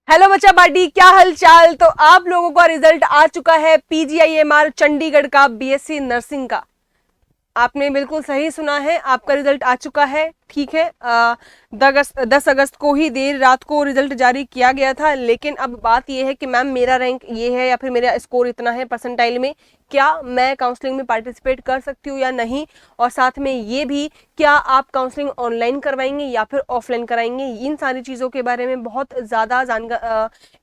Hello बच्चा party, क्या हाल चाल। तो आप लोगों का रिजल्ट आ चुका है पीजीआईएमआर चंडीगढ़ का बीएससी नर्सिंग का। आपने बिल्कुल सही सुना है, आपका रिजल्ट आ चुका है। ठीक है, 10 अगस्त को ही देर रात को रिजल्ट जारी किया गया था। लेकिन अब बात यह है कि मैम मेरा रैंक ये है या फिर मेरा स्कोर इतना है परसेंटाइल में, क्या मैं काउंसलिंग में पार्टिसिपेट कर सकती हूँ या नहीं। और साथ में ये भी, क्या आप काउंसलिंग ऑनलाइन करवाएंगे या फिर ऑफलाइन कराएंगे। इन सारी चीज़ों के बारे में बहुत ज़्यादा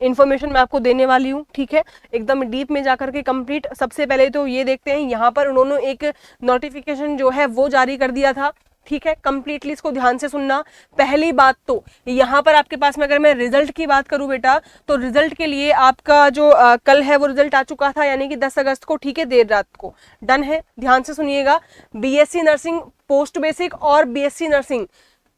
इन्फॉर्मेशन मैं आपको देने वाली हूँ। ठीक है, एकदम डीप में जाकर के कंप्लीट। सबसे पहले तो ये देखते हैं, यहाँ पर उन्होंने एक नोटिफिकेशन जो है वो जारी कर दिया था। ठीक है, कंप्लीटली इसको ध्यान से सुनना। पहली बात तो यहाँ पर आपके पास में अगर मैं रिजल्ट की बात करूं बेटा, तो रिजल्ट के लिए आपका जो कल है वो रिजल्ट आ चुका था, यानी कि 10 अगस्त को। ठीक है, देर रात को डन है। ध्यान से सुनिएगा, बीएससी नर्सिंग पोस्ट बेसिक और बीएससी नर्सिंग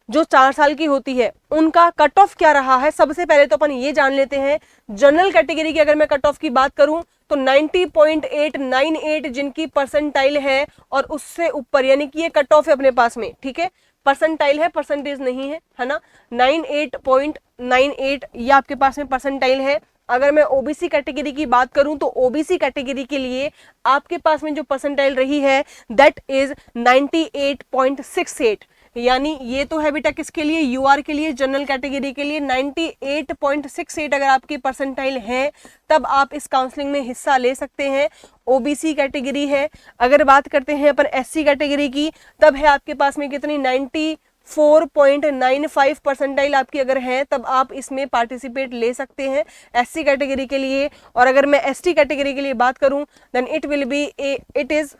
जो 4 साल की होती है उनका कट ऑफ क्या रहा है। सबसे पहले तो अपन ये जान लेते हैं, जनरल कैटेगरी की अगर मैं कट ऑफ की बात करूं तो 90.898 जिनकी परसेंटाइल है और उससे ऊपर, यानी कि ये कट ऑफ है अपने पास में। ठीक है, परसेंटाइल है, परसेंटेज नहीं है ना। 98.98 ये आपके पास में परसेंटाइल है। अगर मैं ओबीसी कैटेगरी की बात करूं तो ओबीसी कैटेगरी के लिए आपके पास में जो परसेंटाइल रही है दैट इज 98.68, यानी ये तो है बेटा किसके लिए, यूआर के लिए, जनरल कैटेगरी के लिए 98.68 अगर आपकी परसेंटाइल है तब आप इस काउंसलिंग में हिस्सा ले सकते हैं। ओबीसी कैटेगरी है। अगर बात करते हैं अपन एससी कैटेगरी की, तब है आपके पास में कितनी, 94.95 परसेंटाइल आपकी अगर है तब आप इसमें पार्टिसिपेट ले सकते हैं एससी कैटेगरी के लिए। और अगर मैं एसटी कैटेगरी के लिए बात करूं then it will be it is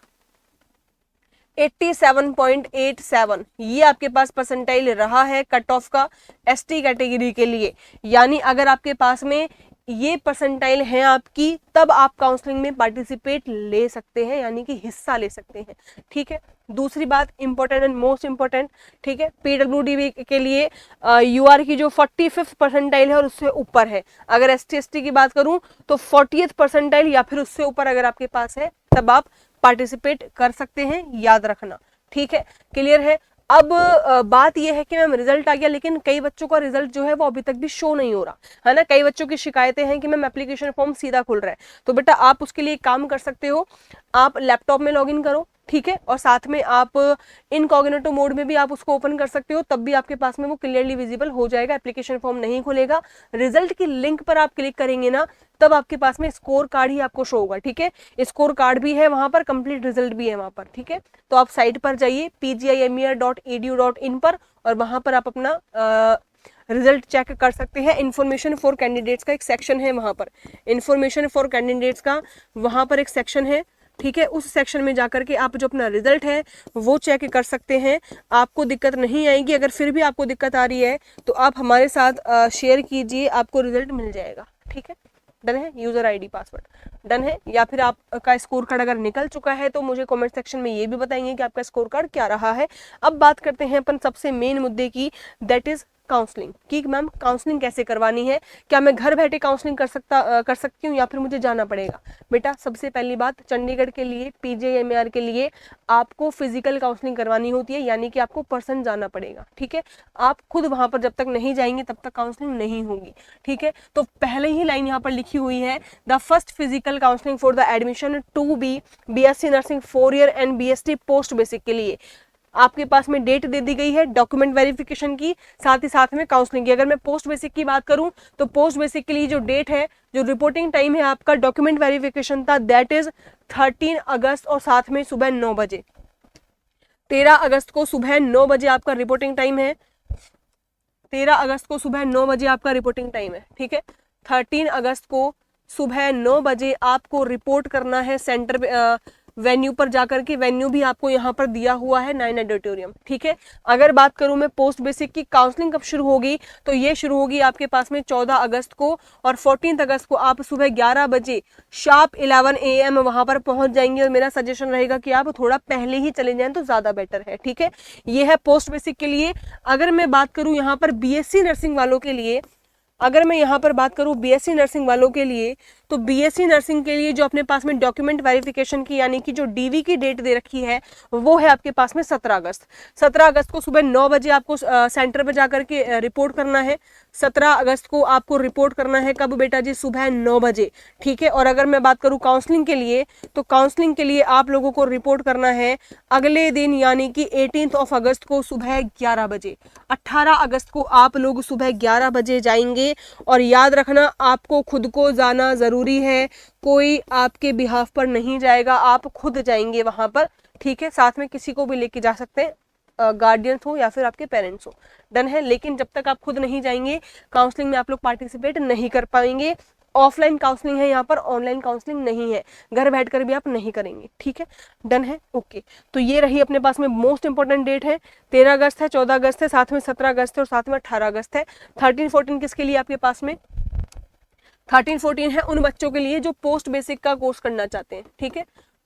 87.87, ये आपके पास परसेंटाइल रहा है कट ऑफ का एसटी कैटेगरी के लिए। यानी अगर आपके पास में ये परसेंटाइल है आपकी तब आप काउंसलिंग में पार्टिसिपेट ले सकते हैं, यानी कि हिस्सा ले सकते हैं। ठीक है, दूसरी बात इंपॉर्टेंट एंड मोस्ट इंपॉर्टेंट, ठीक है, पीडब्ल्यूडी के लिए यूआर की जो 45th परसेंटाइल है और उससे ऊपर है। अगर एसटी एसटी की बात करूं तो 40th परसेंटाइल या फिर उससे ऊपर अगर आपके पास है तब आप पार्टिसिपेट कर सकते हैं, याद रखना। ठीक है, क्लियर है। अब बात यह है कि मैम रिजल्ट आ गया, लेकिन कई बच्चों का रिजल्ट जो है वो अभी तक भी शो नहीं हो रहा है ना। कई बच्चों की शिकायतें हैं कि मैम एप्लीकेशन फॉर्म सीधा खुल रहा है। तो बेटा आप उसके लिए काम कर सकते हो, आप लैपटॉप में लॉगिन करो। ठीक है, और साथ में आप इनकॉग्निटो मोड में भी आप उसको ओपन कर सकते हो, तब भी आपके पास में वो क्लियरली विजिबल हो जाएगा। एप्लीकेशन फॉर्म नहीं खुलेगा, रिजल्ट की लिंक पर आप क्लिक करेंगे ना तब आपके पास में स्कोर कार्ड ही आपको शो होगा। ठीक है, स्कोर कार्ड भी है वहां पर, कंप्लीट रिजल्ट भी है वहां पर। ठीक है, तो आप साइट पर जाइए pgimer.edu.in पर, और वहां पर आप अपना रिजल्ट चेक कर सकते हैं। इन्फॉर्मेशन फॉर कैंडिडेट्स का एक सेक्शन है वहां पर, इन्फॉर्मेशन फॉर कैंडिडेट्स का वहां पर एक सेक्शन है। ठीक है, उस सेक्शन में जाकर के आप जो अपना रिजल्ट है वो चेक कर सकते हैं, आपको दिक्कत नहीं आएगी। अगर फिर भी आपको दिक्कत आ रही है तो आप हमारे साथ शेयर कीजिए, आपको रिजल्ट मिल जाएगा। ठीक है, डन है। यूजर आईडी पासवर्ड डन है। या फिर आपका स्कोर कार्ड अगर निकल चुका है तो मुझे कमेंट सेक्शन में ये भी बताएंगे कि आपका स्कोर कार्ड क्या रहा है। अब बात करते हैं अपन सबसे मेन मुद्दे की, दैट इज काउंसलिंग की। मैम काउंसलिंग कैसे करवानी है, क्या मैं घर बैठे काउंसलिंग कर सकती हूँ या फिर मुझे जाना पड़ेगा। बेटा सबसे पहली बात, चंडीगढ़ के लिए पीजीआईएमआर के लिए आपको फिजिकल काउंसलिंग करवानी होती है, यानी कि आपको पर्सन जाना पड़ेगा। ठीक है, आप खुद वहां पर जब तक नहीं जाएंगे तब तक काउंसलिंग नहीं होगी। ठीक है, तो पहले ही लाइन यहाँ पर लिखी हुई है, the first physical counselling for the admission to be BSc nursing 4 year and BST post basic के लिए आपके पास में डेट दे दी गई है डॉक्यूमेंट वेरिफिकेशन की, साथ ही साथ में काउंसलिंग की। अगर मैं पोस्ट बेसिक की बात करूं तो पोस्ट बेसिक के लिए जो डेट है, जो रिपोर्टिंग टाइम है आपका डॉक्यूमेंट वेरिफिकेशन था, दैट इज 13 अगस्त और साथ में सुबह 9 बजे। 13 अगस्त को सुबह 9 बजे आपका रिपोर्टिंग टाइम है। 13 अगस्त को सुबह 9 बजे आपका रिपोर्टिंग टाइम है। ठीक है, 13 अगस्त को सुबह 9 बजे आपको रिपोर्ट करना है सेंटर वेन्यू पर जाकर के। वेन्यू भी आपको यहाँ पर दिया हुआ है 9 ऑडिटोरियम। ठीक है, अगर बात करूं मैं पोस्ट बेसिक की, काउंसलिंग कब शुरू होगी, तो ये शुरू होगी आपके पास में 14 अगस्त को, और 14 अगस्त को आप सुबह 11 बजे शार्प 11 AM वहां पर पहुंच जाएंगे। और मेरा सजेशन रहेगा कि आप थोड़ा पहले ही चले जाएं तो ज्यादा बेटर है। ठीक है, ये है पोस्ट बेसिक के लिए। अगर मैं बात करूं यहाँ पर बीएससी नर्सिंग वालों के लिए, अगर मैं यहाँ पर बात करूं बीएससी नर्सिंग वालों के लिए, तो बीएससी नर्सिंग के लिए जो अपने पास में डॉक्यूमेंट वेरिफिकेशन की यानी कि जो डीवी की डेट दे रखी है वो है आपके पास में 17 अगस्त। 17 अगस्त को सुबह 9 बजे आपको सेंटर पर जाकर के रिपोर्ट करना है। 17 अगस्त को आपको रिपोर्ट करना है कब बेटा जी? सुबह 9 बजे। ठीक है, और अगर मैं बात करूं काउंसलिंग के लिए, तो काउंसलिंग के लिए आप लोगों को रिपोर्ट करना है अगले दिन यानी कि 18 अगस्त को सुबह 11 बजे। 18 अगस्त को आप लोग सुबह 11 बजे जाएंगे। और याद रखना आपको खुद को जाना जरूरी है, कोई आपके बिहाफ पर नहीं जाएगा, आप खुद जाएंगे वहां पर। ठीक है, साथ में किसी को भी लेके जा सकते हैं, गार्डियंस हो या फिर आपके पेरेंट्स हो। डन है, लेकिन जब तक आप खुद नहीं जाएंगे काउंसलिंग में आप लोग पार्टिसिपेट नहीं कर पाएंगे। ऑफलाइन काउंसलिंग है यहाँ पर, ऑनलाइन काउंसलिंग नहीं है, घर बैठकर भी आप नहीं करेंगे। ठीक है, डन है, ओके। तो ये रही अपने पास में मोस्ट इंपॉर्टेंट डेट है। 13 अगस्त है, 14 अगस्त है, साथ में 17 अगस्त है और साथ में 18 अगस्त है। 13-14 किसके लिए आपके पास में? 13-14 है उन बच्चों के लिए जो पोस्ट बेसिक का कोर्स करना चाहते हैं। ठीक है,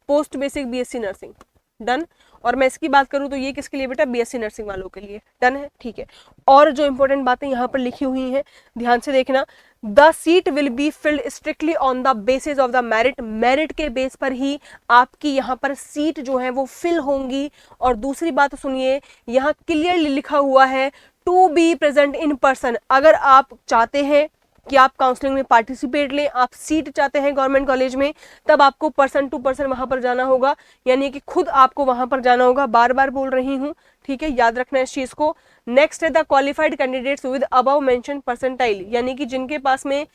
post basic BSc nursing. Done. और मैं इसकी बात करूं तो ये किसके लिए बेटा? बीएससी नर्सिंग वालों के लिए। डन है, ठीक है। और जो इंपॉर्टेंट बातें यहाँ पर लिखी हुई हैं ध्यान से देखना। The seat will be filled strictly on the basis of the merit. Merit के बेस पर ही आपकी यहाँ पर सीट जो है वो फिल होंगी। और दूसरी बात सुनिए, यहाँ क्लियरली लिखा हुआ है to be present in person. अगर आप चाहते हैं कि आप काउंसलिंग में पार्टिसिपेट लें, आप सीट चाहते हैं गवर्नमेंट कॉलेज में, तब आपको पर्सन टू पर्सन वहां पर जाना होगा, यानी कि खुद आपको वहां पर जाना होगा। बार बार बोल रही हूं, ठीक है, याद रखना इस चीज को। नेक्स्ट है the qualified candidates with above mention percentile, यानी कि जिनके पास में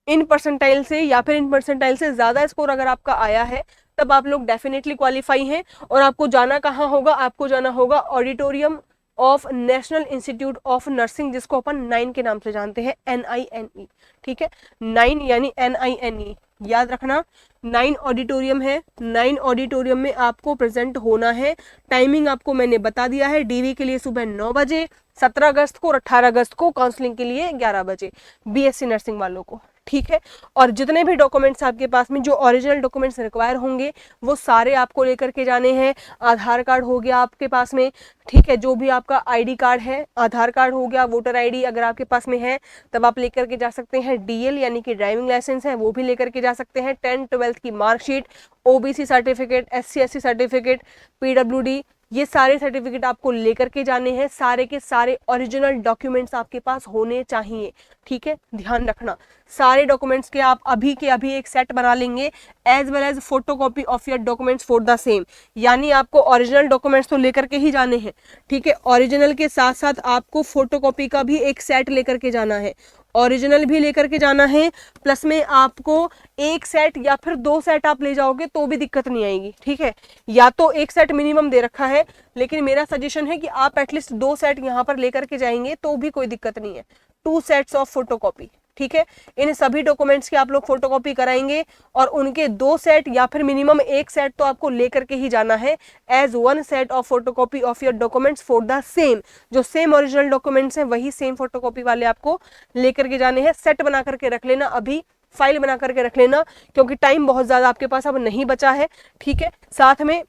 इन परसेंटाइल से या फिर इन परसेंटाइल से ज्यादा स्कोर अगर आपका आया है तब आप लोग डेफिनेटली क्वालिफाई हैं। और आपको जाना कहाँ होगा? आपको जाना होगा auditorium of national institute of nursing, जिसको अपन 9 के नाम से जानते हैं, NINE। ठीक है, 9 यानी NINE, याद रखना। 9 ऑडिटोरियम है, 9 ऑडिटोरियम में आपको प्रेजेंट होना है। टाइमिंग आपको मैंने बता दिया है, डीवी के लिए सुबह 9 बजे, 17 अगस्त को और 18 अगस्त को काउंसलिंग के लिए 11 बजे बीएससी नर्सिंग वालों को। ठीक है, और जितने भी डॉक्यूमेंट्स आपके पास में जो ओरिजिनल डॉक्यूमेंट्स रिक्वायर होंगे वो सारे आपको लेकर के जाने हैं। आधार कार्ड हो गया आपके पास में, ठीक है, जो भी आपका आईडी कार्ड है, आधार कार्ड हो गया, वोटर आईडी अगर आपके पास में है तब आप लेकर के जा सकते हैं। डीएल यानी कि ड्राइविंग लाइसेंस है वो भी लेकर के जा सकते हैं। 10th-12th की marksheet, OBC certificate, SC/SC certificate, PWD, ये सारे सर्टिफिकेट आपको लेकर के जाने हैं। सारे के सारे ओरिजिनल डॉक्यूमेंट्स आपके पास होने चाहिए। ठीक है, ध्यान रखना, सारे डॉक्यूमेंट्स के आप अभी के अभी एक सेट बना लेंगे, as well as photocopy of your documents for the same. यानी आपको ओरिजिनल डॉक्यूमेंट्स तो लेकर के ही जाने हैं। ठीक है, ओरिजिनल के साथ साथ आपको फोटोकॉपी का भी एक सेट लेकर के जाना है, ओरिजिनल भी लेकर के जाना है, प्लस में आपको एक सेट या फिर 2 सेट आप ले जाओगे तो भी दिक्कत नहीं आएगी। ठीक है, या तो एक सेट मिनिमम दे रखा है, लेकिन मेरा सजेशन है कि आप एटलीस्ट 2 सेट यहाँ पर लेकर के जाएंगे तो भी कोई दिक्कत नहीं है। 2 सेट्स ऑफ फोटोकॉपी। ठीक है, इन सभी डॉक्यूमेंट्स की आप लोग फोटोकॉपी कराएंगे और उनके 2 सेट या फिर मिनिमम 1 सेट तो आपको लेकर के ही जाना है, as 1 set of photocopy of your documents for the same. जो सेम ओरिजिनल डॉक्यूमेंट्स हैं वही सेम फोटोकॉपी वाले आपको लेकर के जाने हैं। सेट बना करके रख लेना, अभी फाइल बना करके रख लेना, क्योंकि टाइम बहुत ज्यादा आपके पास अब नहीं बचा है। ठीक है, साथ में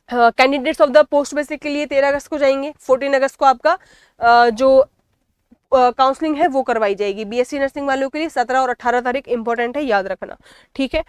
candidates of the post basic के लिए 13 अगस्त को जाएंगे। 14 अगस्त को आपका जो काउंसलिंग है वो करवाई जाएगी। बीएससी नर्सिंग वालों के लिए 17 और 18 तारीख इंपॉर्टेंट है, याद रखना। ठीक है,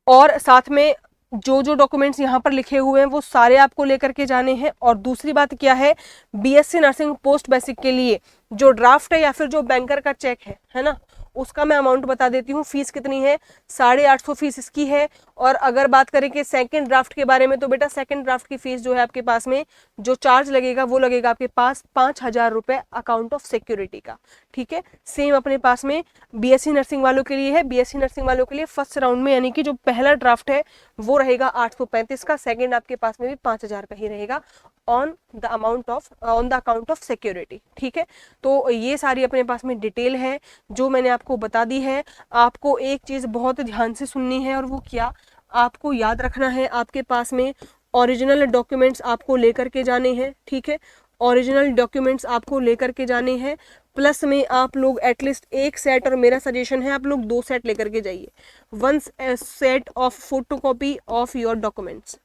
और साथ में जो जो डॉक्यूमेंट्स यहाँ पर लिखे हुए हैं वो सारे आपको लेकर के जाने हैं। और दूसरी बात क्या है, बीएससी नर्सिंग पोस्ट बेसिक के लिए जो ड्राफ्ट है या फिर जो बैंकर का चेक है ना, उसका मैं अमाउंट बता देती हूँ। फीस कितनी है? 850 फीस इसकी है। और अगर बात करें कि सेकंड ड्राफ्ट के बारे में, तो बेटा सेकंड ड्राफ्ट की फीस जो है आपके पास में जो चार्ज लगेगा वो लगेगा आपके पास 5000 रुपए अकाउंट ऑफ सिक्योरिटी का। ठीक है, सेम अपने पास में बीएससी नर्सिंग वालों के लिए है। बीएससी नर्सिंग वालों के लिए फर्स्ट राउंड में यानी कि जो पहला ड्राफ्ट है वो रहेगा 835 का, सेकेंड आपके पास में भी 5000 का ही रहेगा on the account of security. ठीक है, तो ये सारी अपने पास में डिटेल है जो मैंने आपको बता दी है। आपको एक चीज बहुत ध्यान से सुननी है, और वो क्या, आपको याद रखना है, आपके पास में ओरिजिनल डॉक्यूमेंट्स आपको लेकर के जाने हैं। ठीक है, ओरिजिनल डॉक्यूमेंट्स आपको लेकर के जाने हैं, प्लस में आप लोग एटलीस्ट एक सेट, और मेरा सजेशन है आप लोग 2 सेट लेकर के जाइए। 1 set of photocopy of your documents.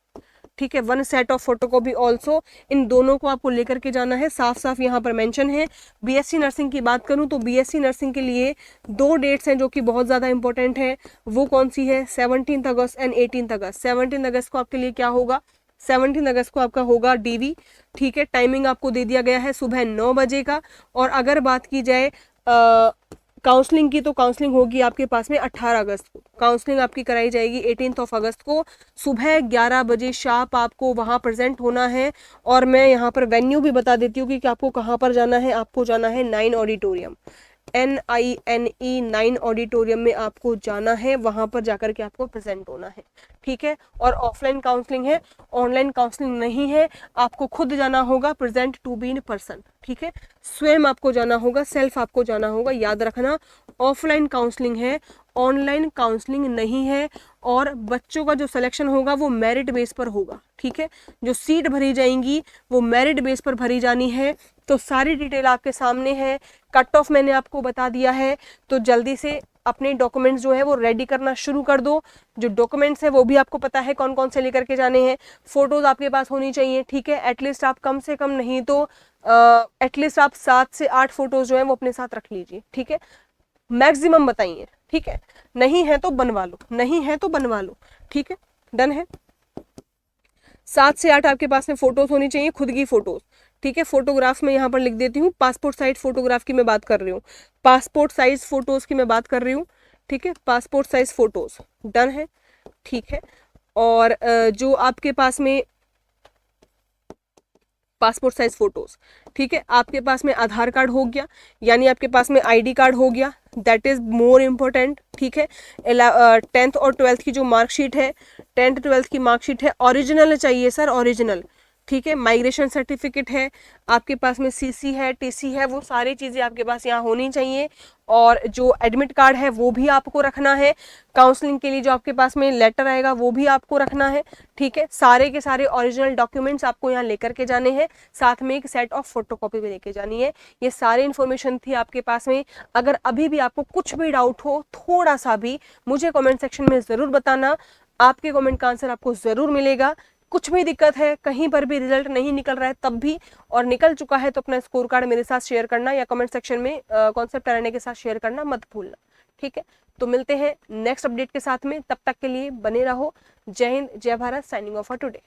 ठीक है, 1 सेट ऑफ फोटोकॉपी ऑल्सो। इन दोनों को आपको लेकर के जाना है, साफ साफ यहाँ पर मेंशन है। बीएससी नर्सिंग की बात करूँ तो बीएससी नर्सिंग के लिए 2 डेट्स हैं जो कि बहुत ज़्यादा इंपॉर्टेंट है। वो कौन सी है? 17 अगस्त एंड 18 अगस्त। 17 अगस्त को आपके लिए क्या होगा? 17 अगस्त को आपका होगा डीवी, ठीक है। टाइमिंग आपको दे दिया गया है सुबह 9 बजे का। और अगर बात की जाए काउंसलिंग की, तो काउंसलिंग होगी आपके पास में 18 अगस्त को। काउंसलिंग आपकी कराई जाएगी 18 अगस्त को सुबह 11 बजे शार्प आपको वहाँ प्रेजेंट होना है। और मैं यहाँ पर वेन्यू भी बता देती हूँ कि आपको कहाँ पर जाना है। आपको जाना है 9 ऑडिटोरियम, NINE 9 ऑडिटोरियम में आपको जाना है, वहां पर जाकर के आपको प्रेजेंट होना है, ठीक है। और ऑफलाइन काउंसलिंग है, ऑनलाइन काउंसलिंग नहीं है, आपको खुद जाना होगा, present to be in person, ठीक है। स्वयं आपको जाना होगा, सेल्फ आपको जाना होगा, याद रखना। ऑफलाइन काउंसलिंग है, ऑनलाइन काउंसलिंग नहीं है। और बच्चों का जो सिलेक्शन होगा वो मेरिट बेस पर होगा, ठीक है। जो सीट भरी जाएंगी वो मेरिट बेस पर भरी जानी है। तो सारी डिटेल आपके सामने है, कट ऑफ मैंने आपको बता दिया है। तो जल्दी से अपने डॉक्यूमेंट्स जो है वो रेडी करना शुरू कर दो। जो डॉक्यूमेंट्स है वो भी आपको पता है कौन कौन से लेकर के जाने हैं। फोटोज आपके पास होनी चाहिए, ठीक है। एटलीस्ट आप कम से कम नहीं तो एटलीस्ट आप 7 से 8 फोटोज जो है वो अपने साथ रख लीजिए, ठीक है। मैक्सिमम बताइए, ठीक है। नहीं है तो बनवा लो, नहीं है तो बनवा लो, ठीक है। डन है। 7 से 8 आपके पास में फोटोज होनी चाहिए, खुद की फोटोज, ठीक है। फोटोग्राफ में यहाँ पर लिख देती हूँ, पासपोर्ट साइज फोटोग्राफ की मैं बात कर रही हूँ, पासपोर्ट साइज फोटोज की मैं बात कर रही हूँ, ठीक है। पासपोर्ट साइज फोटोज, डन है, ठीक है। और जो आपके पास में पासपोर्ट साइज फोटोज, ठीक है। आपके पास में आधार कार्ड हो गया, यानी आपके पास में ID कार्ड हो गया, दैट इज मोर इम्पोर्टेंट, ठीक है। 10th और 12th की जो मार्कशीट है, 10th 12th की मार्कशीट है, ओरिजिनल चाहिए सर, ओरिजिनल, ठीक है। माइग्रेशन सर्टिफिकेट है आपके पास में, CC है, TC है, वो सारी चीज़ें आपके पास यहाँ होनी चाहिए। और जो एडमिट कार्ड है वो भी आपको रखना है। काउंसलिंग के लिए जो आपके पास में लेटर आएगा वो भी आपको रखना है, ठीक है। सारे के सारे ओरिजिनल डॉक्यूमेंट्स आपको यहाँ लेकर के जाने हैं, साथ में एक सेट ऑफ फोटोकॉपी भी लेके जानी है। ये सारी इन्फॉर्मेशन थी आपके पास में। अगर अभी भी आपको कुछ भी डाउट हो, थोड़ा सा भी, मुझे कमेंट सेक्शन में ज़रूर बताना। आपके कमेंट का आंसर आपको ज़रूर मिलेगा। कुछ भी दिक्कत है, कहीं पर भी रिजल्ट नहीं निकल रहा है तब भी, और निकल चुका है तो अपना स्कोर कार्ड मेरे साथ शेयर करना या कमेंट सेक्शन में कॉन्सेप्ट रहने के साथ शेयर करना मत भूलना, ठीक है। तो मिलते हैं नेक्स्ट अपडेट के साथ में, तब तक के लिए बने रहो। जय हिंद, जय Bharat, signing off for today.